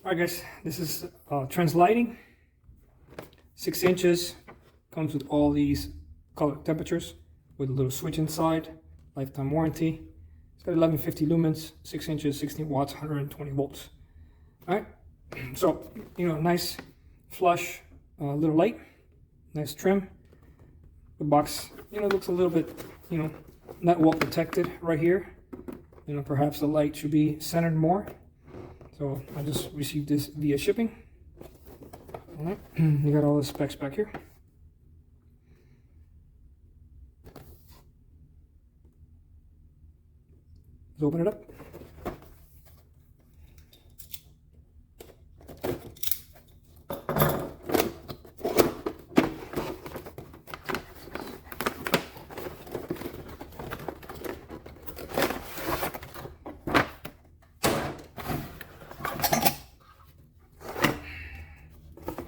Alright guys, this is trans lighting, 6 inches, comes with all these color temperatures with a little switch inside, lifetime warranty. It's got 1150 lumens, 6 inches, 16 watts, 120 volts. Alright, so, nice flush little light, nice trim. The box, looks a little bit, not well protected right here. Perhaps the light should be centered more. So I just received this via shipping. All right, you got all the specs back here. Let's open it up.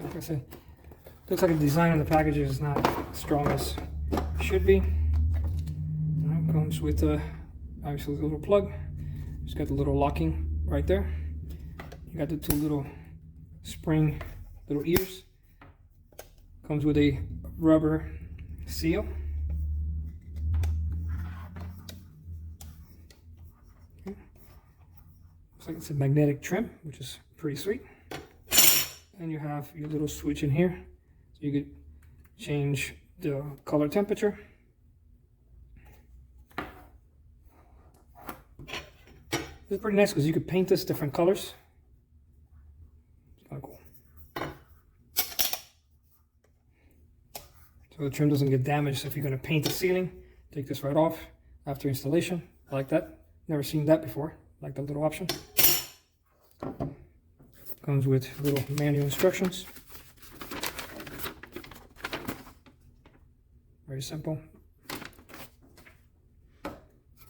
Like I said, looks like the design on the package is not as strong as it should be. Comes with obviously the little plug. It's got the little locking right there. You got the 2 little spring little ears. Comes with a rubber seal. Okay. Looks like it's a magnetic trim, which is pretty sweet. And you have your little switch in here, so you could change the color temperature. It's pretty nice because you could paint this different colors. It's kind of cool. So the trim doesn't get damaged. So if you're going to paint the ceiling, take this right off after installation. I like that. Never seen that before. Like that little option. Comes with little manual instructions. Very simple.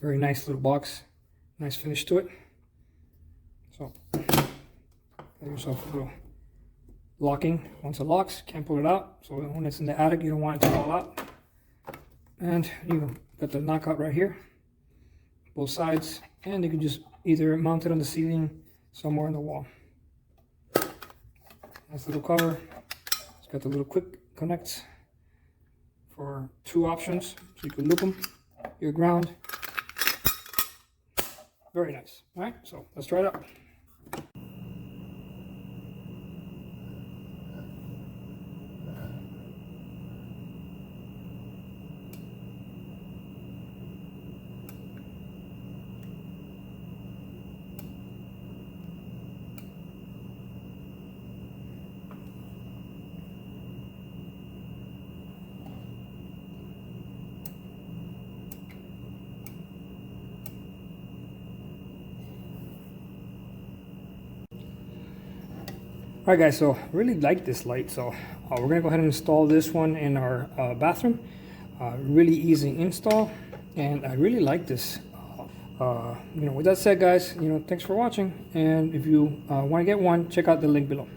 Very nice little box. Nice finish to it. So, get yourself a little locking. Once it locks, can't pull it out. So when it's in the attic, you don't want it to fall out. And you got the knockout right here, both sides, and you can just either mount it on the ceiling, somewhere on the wall. Nice little cover. It's got the little quick connects for 2 options, so you can loop them. Your ground. Very nice. All right, so let's try it out. Alright guys, so really like this light, so we're gonna go ahead and install this one in our bathroom. Really easy install, and I really like this. With that said guys, thanks for watching, and if you want to get one, check out the link below.